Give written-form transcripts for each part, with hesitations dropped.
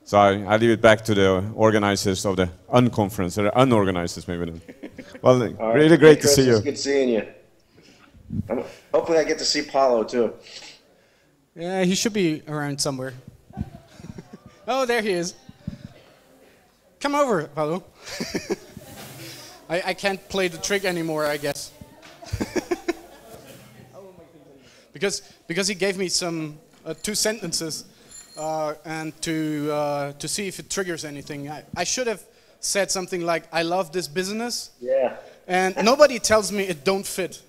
So I leave it back to the organizers of the unconference, or unorganizers maybe. Then. Well, right. Really great to see you. It's good seeing you. Hopefully I get to see Paulo too. Yeah, he should be around somewhere. Oh, there he is. Come over, Paulo. I can't play the trick anymore, I guess. because he gave me some 2 sentences and to see if it triggers anything. I should have said something like, "I love this business." Yeah. And nobody tells me it don't fit.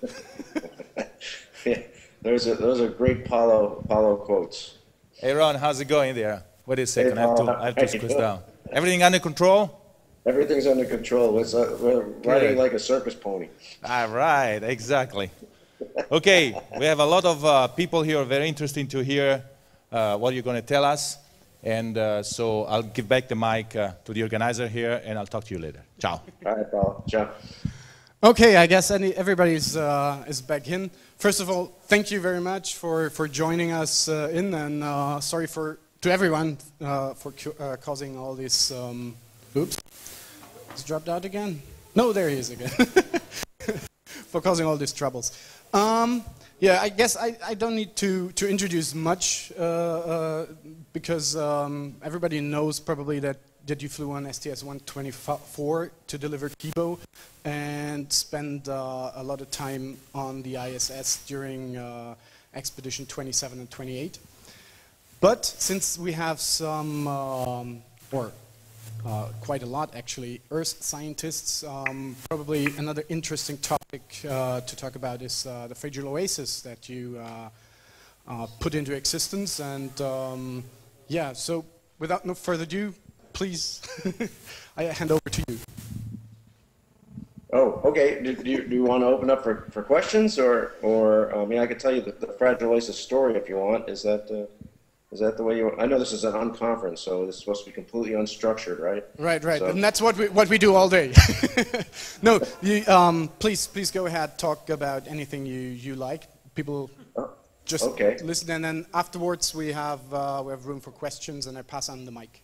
Yeah, those are great Paulo quotes. Hey Ron, how's it going there? Wait a second, Hey, I have to squeeze down. Everything under control? Everything's under control. We're riding like a circus pony. All right, exactly. Okay, we have a lot of people here, very interesting to hear what you're going to tell us. And so I'll give back the mic to the organizer here, and I'll talk to you later. Ciao. All right, Paulo. Ciao. Okay, I guess everybody's is back in. First of all, thank you very much for joining us and sorry to everyone for causing all this. Oops, it's dropped out again. No, there he is again. For causing all these troubles. Yeah, I guess I don't need to introduce much because everybody knows probably that you flew on STS-124 to deliver TiVo and spent a lot of time on the ISS during Expedition 27 and 28. But since we have some, quite a lot actually, Earth scientists, probably another interesting topic to talk about is the fragile Oasis that you put into existence. And yeah, so without no further ado, please, I hand over to you. Oh, okay. Do you want to open up for questions, or I mean, I could tell you the fragile Oasis story if you want. Is that the way you want? I know this is an unconference, so it's supposed to be completely unstructured, right? Right. So. And that's what we do all day. No, you, please go ahead. Talk about anything you like. People just listen, and then afterwards we have room for questions, and I pass on the mic.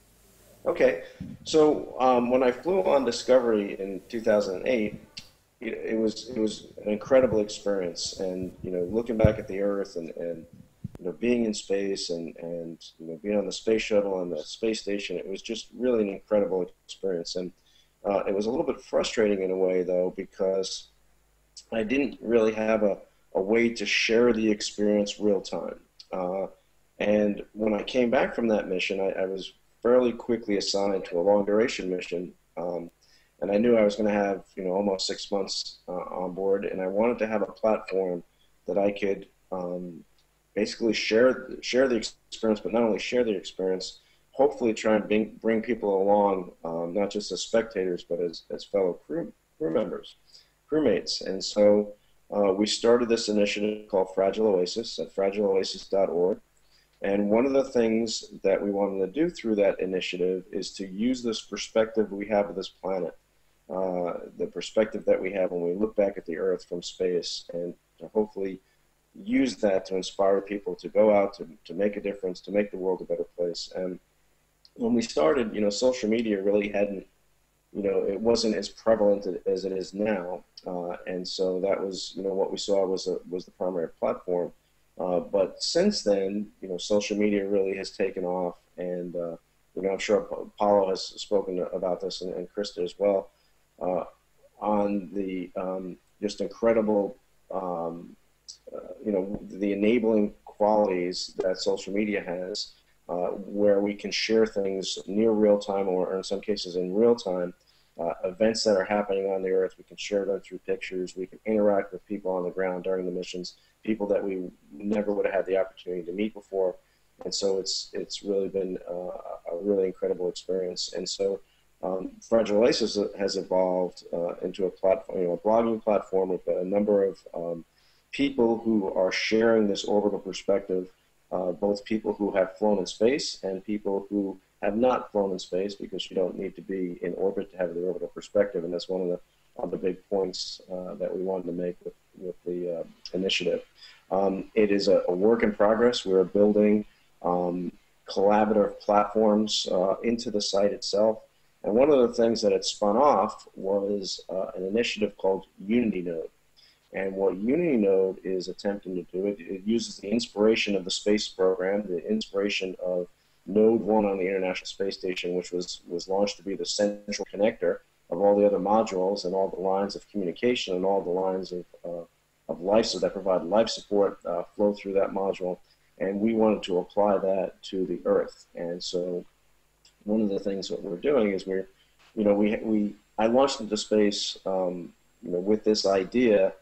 Okay, so when I flew on Discovery in 2008, it was an incredible experience, and looking back at the Earth and being in space and being on the space shuttle and the space station, it was just really an incredible experience. And it was a little bit frustrating in a way, though, because I didn't really have a way to share the experience real time. And when I came back from that mission, I was fairly quickly assigned to a long duration mission, and I knew I was going to have almost 6 months on board, and I wanted to have a platform that I could basically share the experience, but not only share the experience, hopefully try and bring people along, not just as spectators, but as fellow crew members, crewmates. And so we started this initiative called Fragile Oasis at fragileoasis.org. And one of the things that we wanted to do through that initiative is to use this perspective we have of this planet, the perspective that we have when we look back at the Earth from space, and to hopefully use that to inspire people to go out to make a difference, to make the world a better place. And when we started, social media really hadn't, it wasn't as prevalent as it is now. And so that was, what we saw was the primary platform. But since then, social media really has taken off, and I'm sure Paulo has spoken about this, and Krista as well, on the just incredible, the enabling qualities that social media has, where we can share things near real time, or in some cases in real time, events that are happening on the Earth. We can share them through pictures. We can interact with people on the ground during the missions, people that we never would have had the opportunity to meet before. And so it's really been a really incredible experience. And so Fragile Oasis has evolved into a platform, a blogging platform with a number of people who are sharing this orbital perspective, both people who have flown in space and people who have not flown in space, because you don't need to be in orbit to have the orbital perspective. And that's one of the big points that we wanted to make with the initiative. It is a work in progress. We're building collaborative platforms into the site itself. And one of the things that it spun off was an initiative called Unity Node. And what Unity Node is attempting to do, it uses the inspiration of the space program, the inspiration of Node 1 on the International Space Station, which was launched to be the central connector of all the other modules and all the lines of communication and all the lines of life, so that provide life support flow through that module. And we wanted to apply that to the Earth. And so one of the things that we're doing is I launched into space with this idea,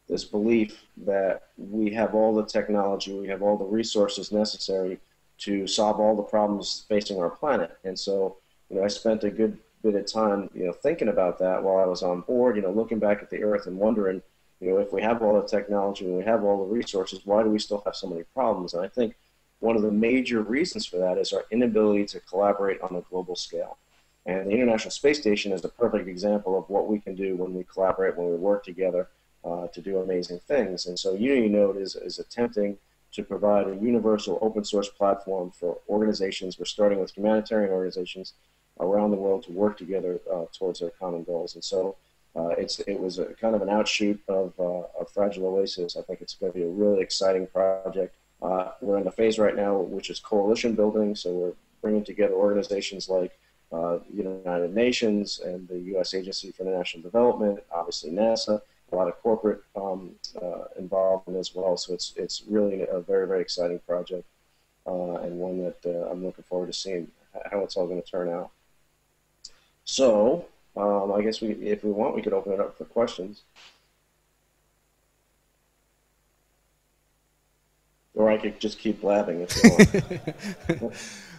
this belief that we have all the technology, we have all the resources necessary to solve all the problems facing our planet. And so, I spent a good bit of time, thinking about that while I was on board, looking back at the Earth and wondering, if we have all the technology and we have all the resources, why do we still have so many problems? And I think one of the major reasons for that is our inability to collaborate on a global scale. And the International Space Station is a perfect example of what we can do when we collaborate, when we work together to do amazing things. And so Unity Node is attempting to provide a universal open source platform for organizations. We're starting with humanitarian organizations around the world to work together towards their common goals. And so it was a kind of an outshoot of Fragile Oasis. I think it's going to be a really exciting project. We're in the phase right now, which is coalition building. So we're bringing together organizations like the United Nations and the U.S. Agency for International Development, obviously NASA, a lot of corporate involvement as well. So it's really a very, very exciting project and one that I'm looking forward to seeing how it's all going to turn out. So I guess if we want, we could open it up for questions. Or I could just keep blabbing if you want.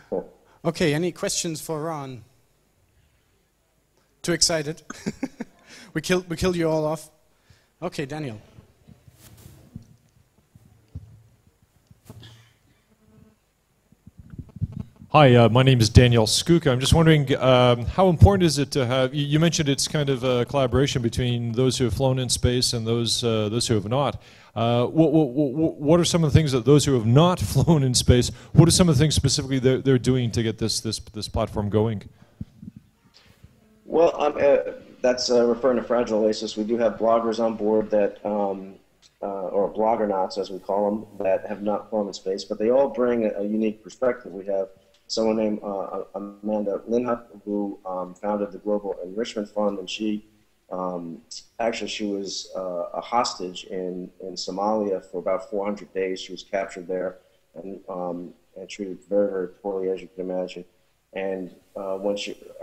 Cool. Okay, any questions for Ron? Too excited? we killed you all off. Okay, Daniel. Hi, my name is Daniel Skook. I'm just wondering how important is it to have, you mentioned it's kind of a collaboration between those who have flown in space and those who have not. What are some of the things that those who have not flown in space, what are some of the things specifically they're doing to get this platform going? Well, that's referring to Fragile Oasis. We do have bloggers on board that, or bloggernauts as we call them, that have not flown in space, but they all bring a unique perspective. We have someone named Amanda Linhut, who founded the Global Enrichment Fund, and she was a hostage in Somalia for about 400 days. She was captured there and treated very, very poorly, as you can imagine. And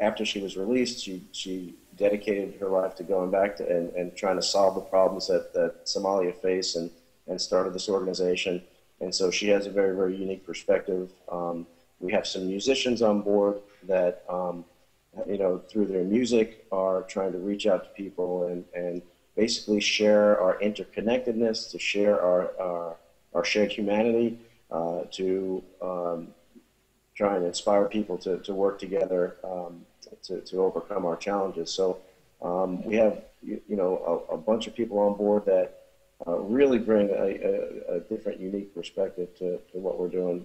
after she was released, she dedicated her life to going back to and trying to solve the problems that Somalia face, and started this organization. And so she has a very, very unique perspective. We have some musicians on board that, through their music are trying to reach out to people and basically share our interconnectedness, to share our shared humanity, to try and inspire people to work together to overcome our challenges. So we have a bunch of people on board that really bring a different, unique perspective to what we're doing.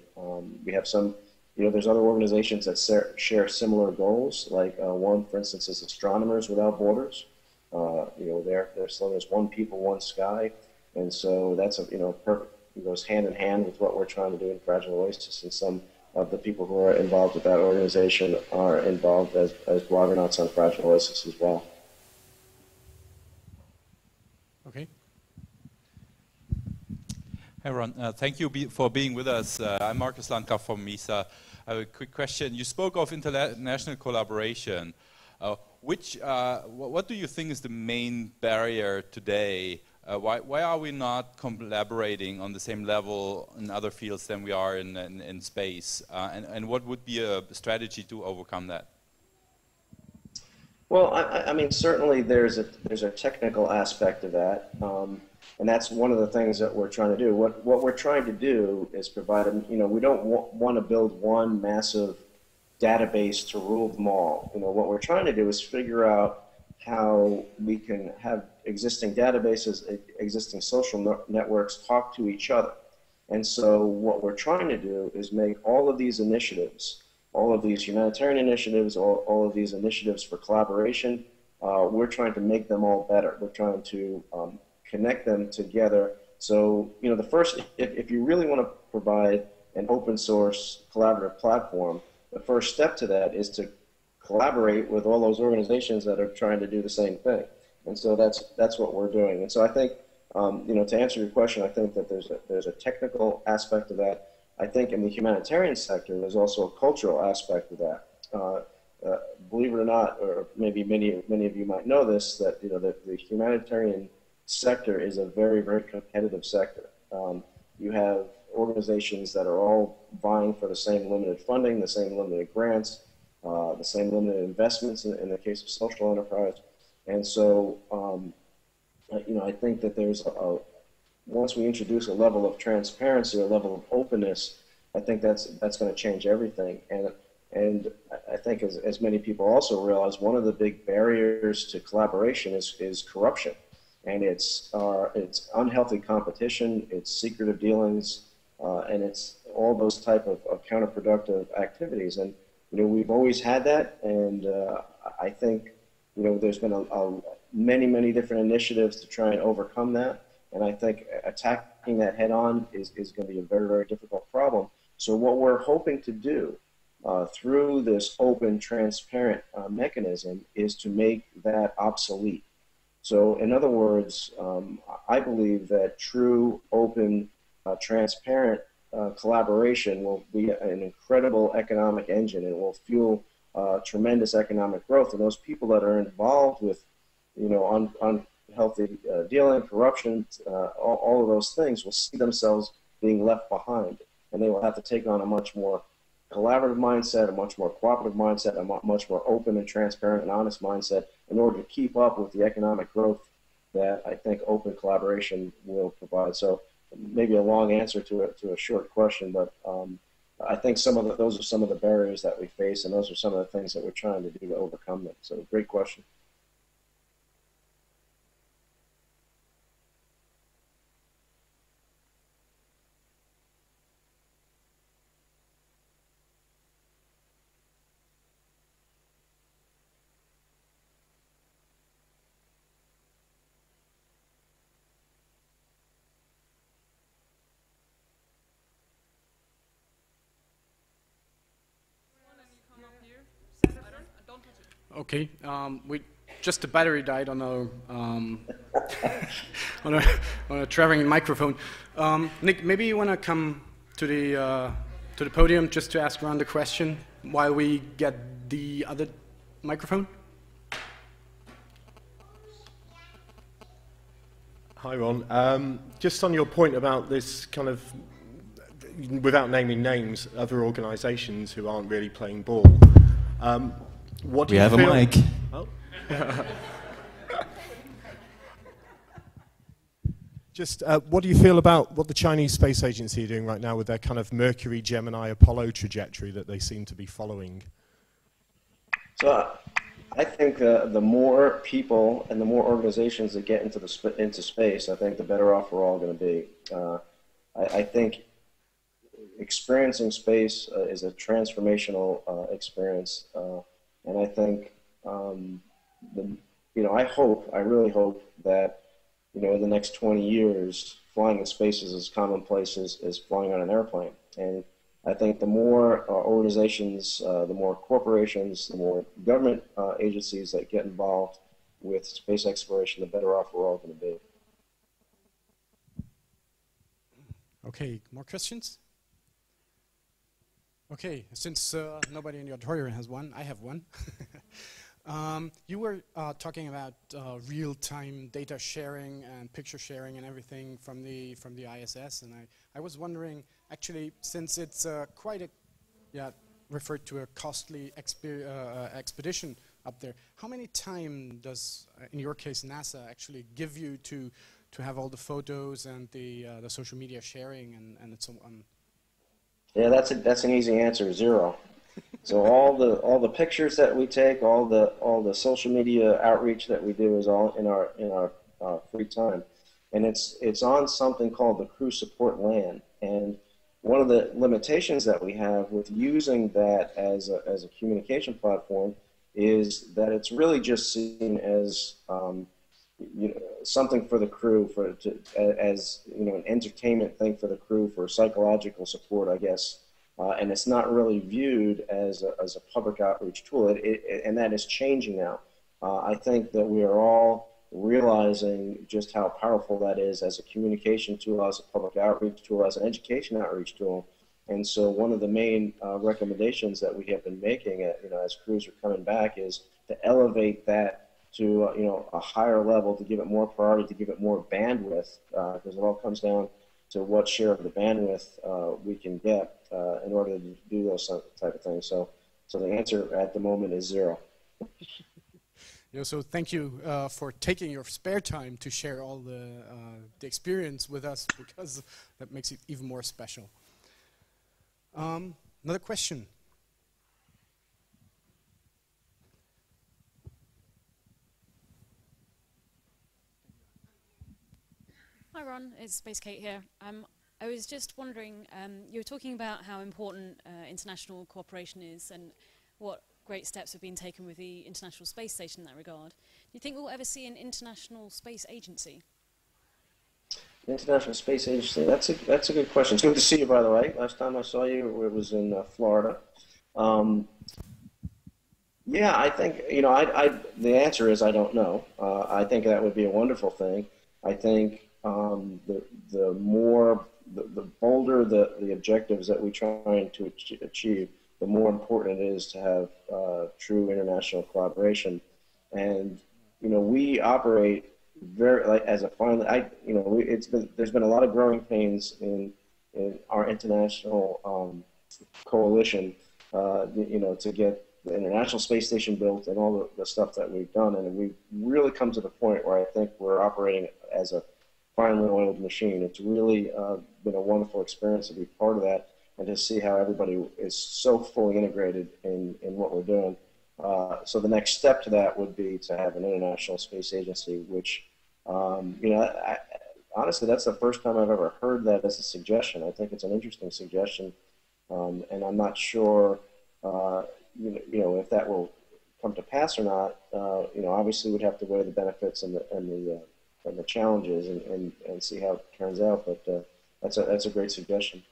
We have some, there's other organizations that share similar goals. Like one, for instance, is Astronomers Without Borders. Their slogan is "One People, One Sky," and so that's perfect. It goes hand in hand with what we're trying to do in Fragile Oasis, and some of the people who are involved with that organization are involved as bloggernauts on Fragile Oasis as well. Okay. Hi, Ron. Thank you for being with us. I'm Marcus Landgraf from MISA. I have a quick question. You spoke of international collaboration. What do you think is the main barrier today? Why are we not collaborating on the same level in other fields than we are in space? And what would be a strategy to overcome that? Well, I mean, certainly there's a technical aspect of that, and that's one of the things that we're trying to do. What we're trying to do is provide, we don't want to build one massive database to rule them all. What we're trying to do is figure out how we can have existing databases, existing social networks talk to each other. And so what we're trying to do is make all of these initiatives, all of these humanitarian initiatives, all of these initiatives for collaboration, we're trying to make them all better. We're trying to connect them together. So, you know, the first, if you really want to provide an open source collaborative platform, the first step to that is to collaborate with all those organizations that are trying to do the same thing. And so that's what we're doing. And so I think, you know, to answer your question, I think that there's a technical aspect of that. I think in the humanitarian sector, there's also a cultural aspect of that. Believe it or not, or maybe many of you might know this, that you know that the humanitarian sector is a very, very competitive sector. You have organizations that are all vying for the same limited funding, the same limited grants, the same limited investments in the case of social enterprise. And so, you know, I think that there's once we introduce a level of transparency, a level of openness, I think that's going to change everything. And I think as many people also realize, one of the big barriers to collaboration is corruption. And it's unhealthy competition, it's secretive dealings, and it's all those type of counterproductive activities. And, you know, we've always had that, and I think, you know, there's been many different initiatives to try and overcome that. And I think attacking that head on is going to be a very, very difficult problem. So what we're hoping to do through this open, transparent mechanism is to make that obsolete. So in other words, I believe that true, open, transparent collaboration will be an incredible economic engine, and will fuel tremendous economic growth. And those people that are involved with, you know, unhealthy dealing, corruption, all of those things will see themselves being left behind, and they will have to take on a much more collaborative mindset, a much more cooperative mindset, a much more open and transparent and honest mindset in order to keep up with the economic growth that I think open collaboration will provide. So maybe a long answer to a short question, but I think those are some of the barriers that we face, and those are some of the things that we're trying to do to overcome them. So great question. Okay, just the battery died on our on a traveling microphone. Nick, maybe you want to come to the podium just to ask Ron the question while we get the other microphone. Hi, Ron. Just on your point about this kind of, without naming names, other organisations who aren't really playing ball. What do you feel? We have a mic. Oh. Just what do you feel about what the Chinese Space Agency are doing right now with their kind of Mercury, Gemini, Apollo trajectory that they seem to be following? So I think the more people and the more organizations that get into space, I think the better off we're all going to be. I think experiencing space is a transformational experience. And I think, you know, I really hope that, you know, in the next 20 years, flying in space is as commonplace as flying on an airplane. And I think the more organizations, the more corporations, the more government agencies that get involved with space exploration, the better off we're all going to be. Okay, more questions? Okay, since nobody in the auditorium has one, I have one. You were talking about real-time data sharing and picture sharing and everything from the ISS, and I was wondering, actually, since it's quite a, referred to a costly expedition up there, how many time does, in your case, NASA actually give you to have all the photos and the social media sharing and so on? Yeah, that's an easy answer, 0. So all the pictures that we take, all the social media outreach that we do is all in our free time. and it's on something called the crew support LAN. And one of the limitations that we have with using that as a communication platform is that it's really just seen as something for the crew, as an entertainment thing for the crew, for psychological support, I guess. And it's not really viewed as a public outreach tool, and that is changing now. I think that we are all realizing just how powerful that is as a communication tool, as a public outreach tool, as an education outreach tool. And so one of the main recommendations that we have been making, as crews are coming back, is to elevate that to a higher level, to give it more priority, to give it more bandwidth, because it all comes down to what share of the bandwidth we can get in order to do those type of things. So the answer at the moment is 0. So thank you for taking your spare time to share all the experience with us, because that makes it even more special. Another question. Hi Ron, it's Space Kate here. I was just wondering, you were talking about how important international cooperation is and what great steps have been taken with the International Space Station in that regard. Do you think we'll ever see an International Space Agency? International Space Agency, that's a good question. It's good to see you, by the way. Last time I saw you, it was in Florida. Yeah, I think, the answer is I don't know. I think that would be a wonderful thing. I think the bolder the objectives that we're trying to achieve, the more important it is to have true international collaboration. And we operate as a there's been a lot of growing pains in our international coalition, to get the International Space Station built and all the stuff that we've done, and we've really come to the point where I think we're operating as a finely oiled machine. It's really been a wonderful experience to be part of that and to see how everybody is so fully integrated in what we're doing. So the next step to that would be to have an International Space Agency, which, honestly, that's the first time I've ever heard that as a suggestion. I think it's an interesting suggestion, and I'm not sure, if that will come to pass or not. Obviously we'd have to weigh the benefits and the challenges and see how it turns out. But that's a great suggestion.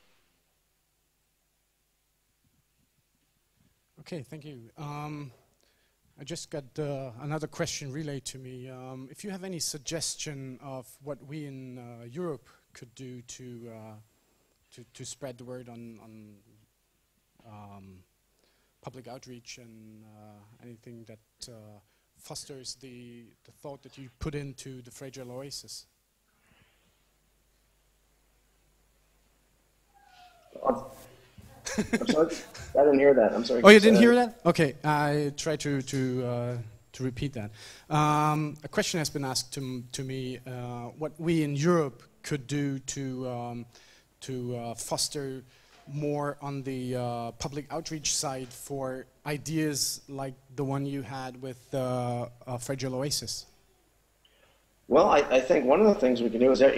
Okay, thank you. I just got another question relayed to me. If you have any suggestion of what we in Europe could do to spread the word on public outreach and anything that fosters the thought that you put into the fragile Oasis. I'm sorry, I didn't hear that. I'm sorry. Oh, you didn't hear that? Okay, I try to repeat that. A question has been asked to me: what we in Europe could do to foster more on the public outreach side for ideas like the one you had with Fragile Oasis? Well, I think one of the things we can do is that,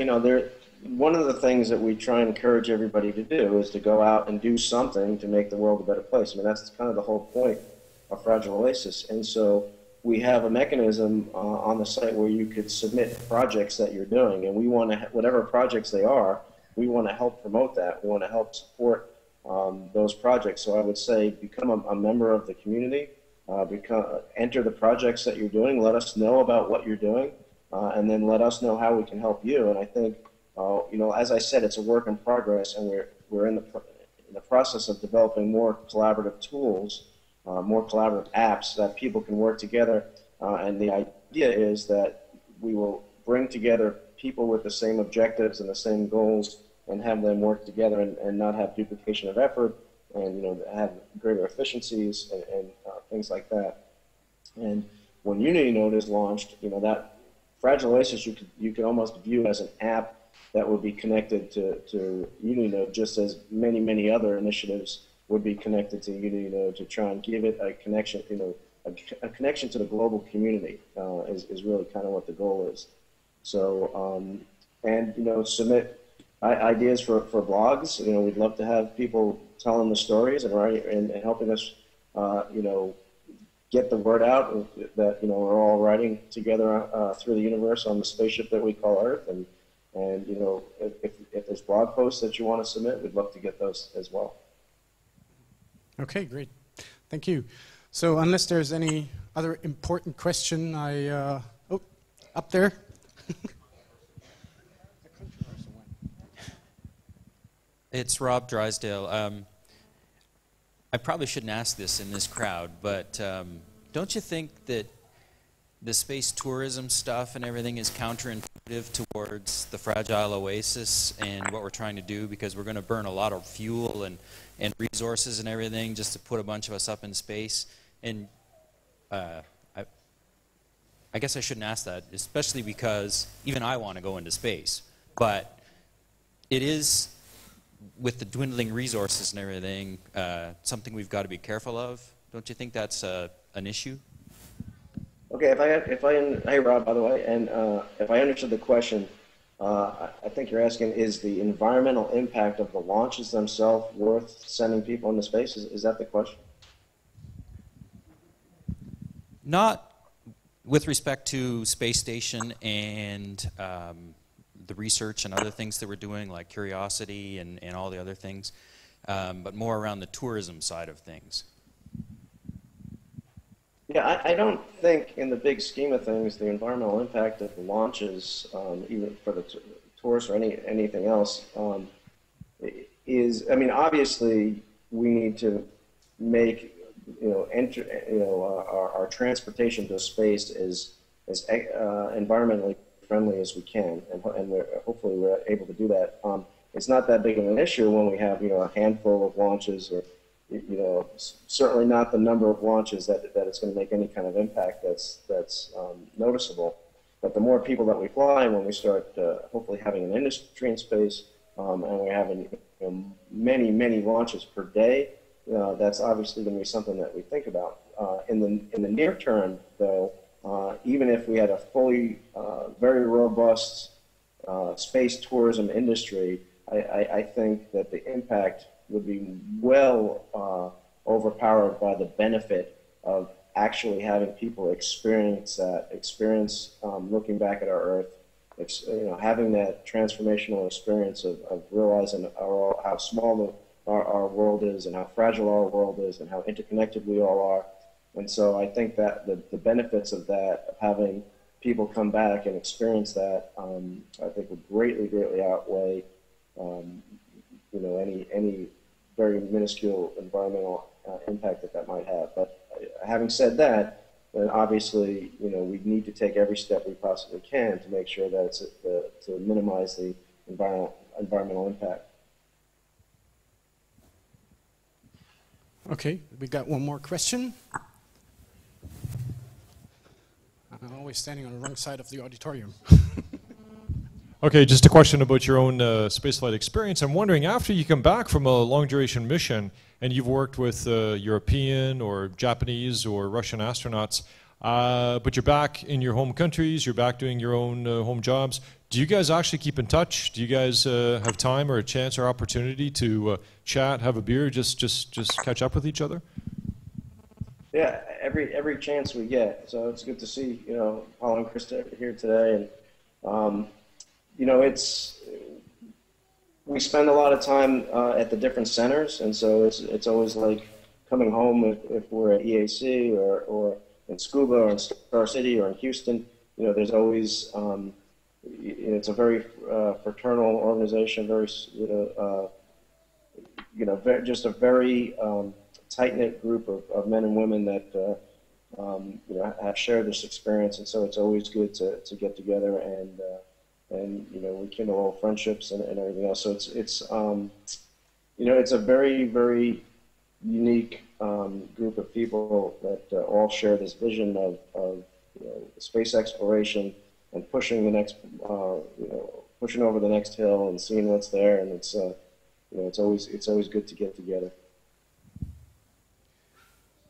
one of the things that we try and encourage everybody to do is to go out and do something to make the world a better place. I mean, that's kind of the whole point of Fragile Oasis. And so we have a mechanism on the site where you could submit projects that you're doing, and we want to, whatever projects they are, we want to help promote that. We want to help support those projects. So I would say become a member of the community, enter the projects that you're doing, let us know about what you're doing, and then let us know how we can help you. And I think, as I said, it's a work in progress, and we're in the process of developing more collaborative tools, more collaborative apps that people can work together. And the idea is that we will bring together people with the same objectives and the same goals and have them work together and not have duplication of effort, and have greater efficiencies and things like that. And when Unity Node is launched, that Fragile Oasis you could almost view as an app that would be connected to Unity Node, just as many other initiatives would be connected to Unity Node, to try and give it a connection, a connection to the global community is really kind of what the goal is. So and submit ideas for blogs. We'd love to have people telling the stories and writing and helping us, get the word out that we're all riding together through the universe on the spaceship that we call Earth. And if there's blog posts that you want to submit, we'd love to get those as well. Okay, great. Thank you. So unless there's any other important question, oh, up there. It's Rob Drysdale. I probably shouldn't ask this in this crowd, but don't you think that the space tourism stuff and everything is counterintuitive towards the fragile Oasis and what we're trying to do, because we're going to burn a lot of fuel and resources and everything just to put a bunch of us up in space? And I guess I shouldn't ask that, especially because even I want to go into space. But it is, with the dwindling resources and everything, something we've got to be careful of. Don't you think that's an issue? Okay, hey Rob, by the way, and if I understood the question, I think you're asking, is the environmental impact of the launches themselves worth sending people into space? Is that the question? Not with respect to space station and the research and other things that we're doing, like Curiosity and all the other things, but more around the tourism side of things. Yeah, I don't think, in the big scheme of things, the environmental impact of the launches, even for the tourists or anything else, is. I mean, obviously, we need to make our transportation to space as environmentally friendly as we can, and hopefully we're able to do that. It's not that big of an issue when we have a handful of launches, or certainly not the number of launches that it's going to make any kind of impact that's noticeable. But the more people that we fly, when we start hopefully having an industry in space, and we're having many launches per day, that's obviously going to be something that we think about. In the near term, though, even if we had a fully, very robust space tourism industry, I think that the impact would be well overpowered by the benefit of actually having people experience looking back at our Earth, having that transformational experience of realizing how small our world is, and how fragile our world is, and how interconnected we all are. And so I think that the benefits of that, of having people come back and experience that, I think would greatly outweigh any very minuscule environmental impact that might have. But having said that, then obviously we need to take every step we possibly can to make sure that it's to minimize the environmental impact. Okay, we got one more question. I'm always standing on the wrong side of the auditorium. Okay, just a question about your own spaceflight experience. I'm wondering, after you come back from a long-duration mission and you've worked with European or Japanese or Russian astronauts, but you're back in your home countries, you're back doing your own home jobs, do you guys actually keep in touch? Do you guys have time or a chance or opportunity to chat, have a beer, just catch up with each other? Yeah, every chance we get. So it's good to see Paul and Krista here today, and we spend a lot of time at the different centers, and so it's always like coming home if we're at EAC or in Scuba or in Star City or in Houston. There's always it's a very fraternal organization, very just a very tight-knit group of men and women that have shared this experience, and so it's always good to get together and we kindle old friendships and everything else. So it's a very unique group of people that all share this vision of space exploration and pushing the next pushing over the next hill and seeing what's there, and it's always good to get together.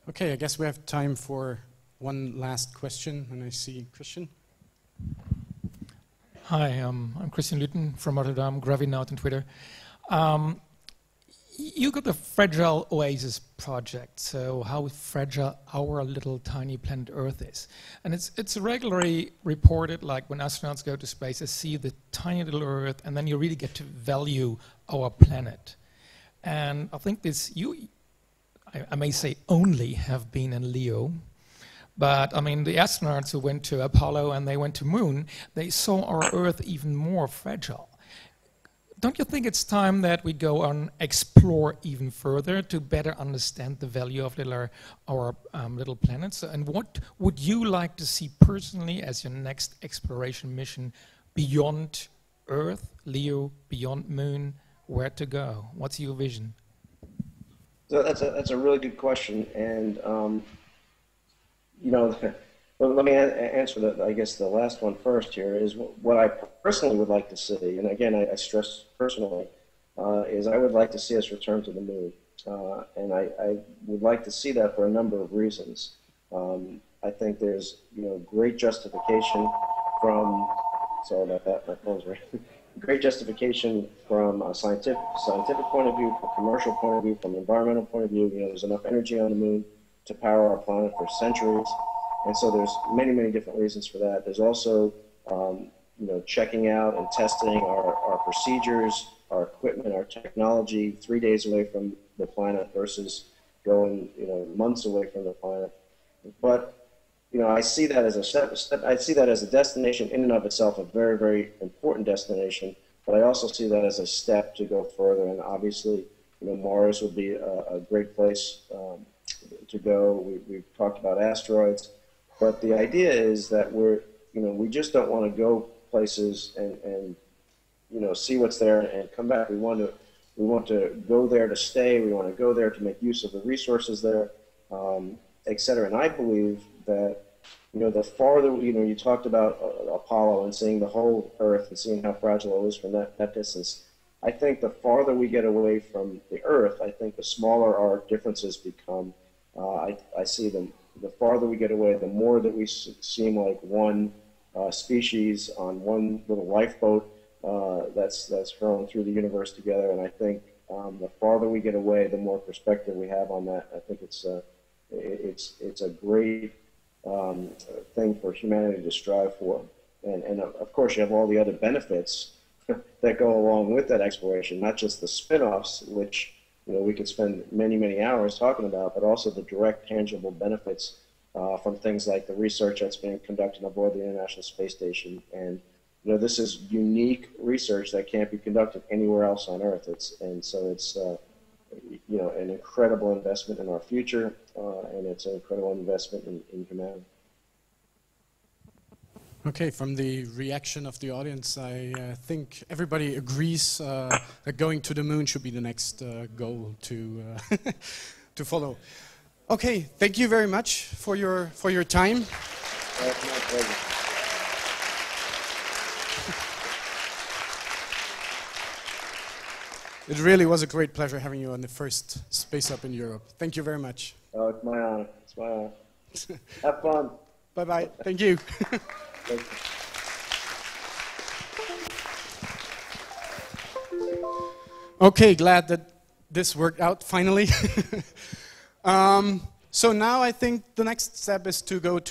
Okay, I guess we have time for one last question, and I see Christian. Hi, I'm Christian Lutten from Rotterdam, Gravinaut on Twitter. You got the fragile Oasis project, so how fragile our little tiny planet Earth is. And it's regularly reported, like when astronauts go to space, they see the tiny little Earth, and then you really get to value our planet. And I think this, I may say only have been in Leo, but I mean the astronauts who went to Apollo and they went to Moon, they saw our Earth even more fragile. Don't you think it's time that we go and explore even further to better understand the value of our little planets? And what would you like to see personally as your next exploration mission beyond Earth, Leo, beyond Moon? Where to go? What's your vision? So that's a really good question, and you know, let me answer that. I guess the last one first here is what I personally would like to see, and again, I stress personally, is I would like to see us return to the moon, and I would like to see that for a number of reasons. I think there's great justification from. Sorry about that, my phone's ringing. Great justification from a scientific point of view, from a commercial point of view, from an environmental point of view. There's enough energy on the moon to power our planet for centuries, and so there's many different reasons for that. There's also checking out and testing our procedures, our equipment, our technology 3 days away from the planet versus going months away from the planet. But I see that as I see that as a destination in and of itself, a very important destination. But I also see that as a step to go further. And obviously, Mars would be a great place to go. We've talked about asteroids, but the idea is that we just don't want to go places and see what's there and come back. We want to go there to stay. We want to go there to make use of the resources there, etc. And I believe that the farther you talked about Apollo and seeing the whole Earth and seeing how fragile it is from that distance. I think the farther we get away from the Earth, I think the smaller our differences become. I see them. The farther we get away, the more that we seem like one species on one little lifeboat that's hurling through the universe together. And I think the farther we get away, the more perspective we have on that. I think it's a great thing for humanity to strive for. And of course, you have all the other benefits that go along with that exploration, not just the spin-offs, which we could spend many hours talking about, but also the direct, tangible benefits from things like the research that's being conducted aboard the International Space Station. And this is unique research that can't be conducted anywhere else on Earth. It's an incredible investment in our future, and it's an incredible investment in humanity. Okay, from the reaction of the audience, I think everybody agrees that going to the moon should be the next goal to to follow. Okay, thank you very much for your time. That's my pleasure. It really was a great pleasure having you on the first SpaceUp in Europe. Thank you very much. Oh, it's my honor. It's my honor. Have fun. Bye-bye. Thank you. Thank you. Okay, glad that this worked out finally. So now I think the next step is to go to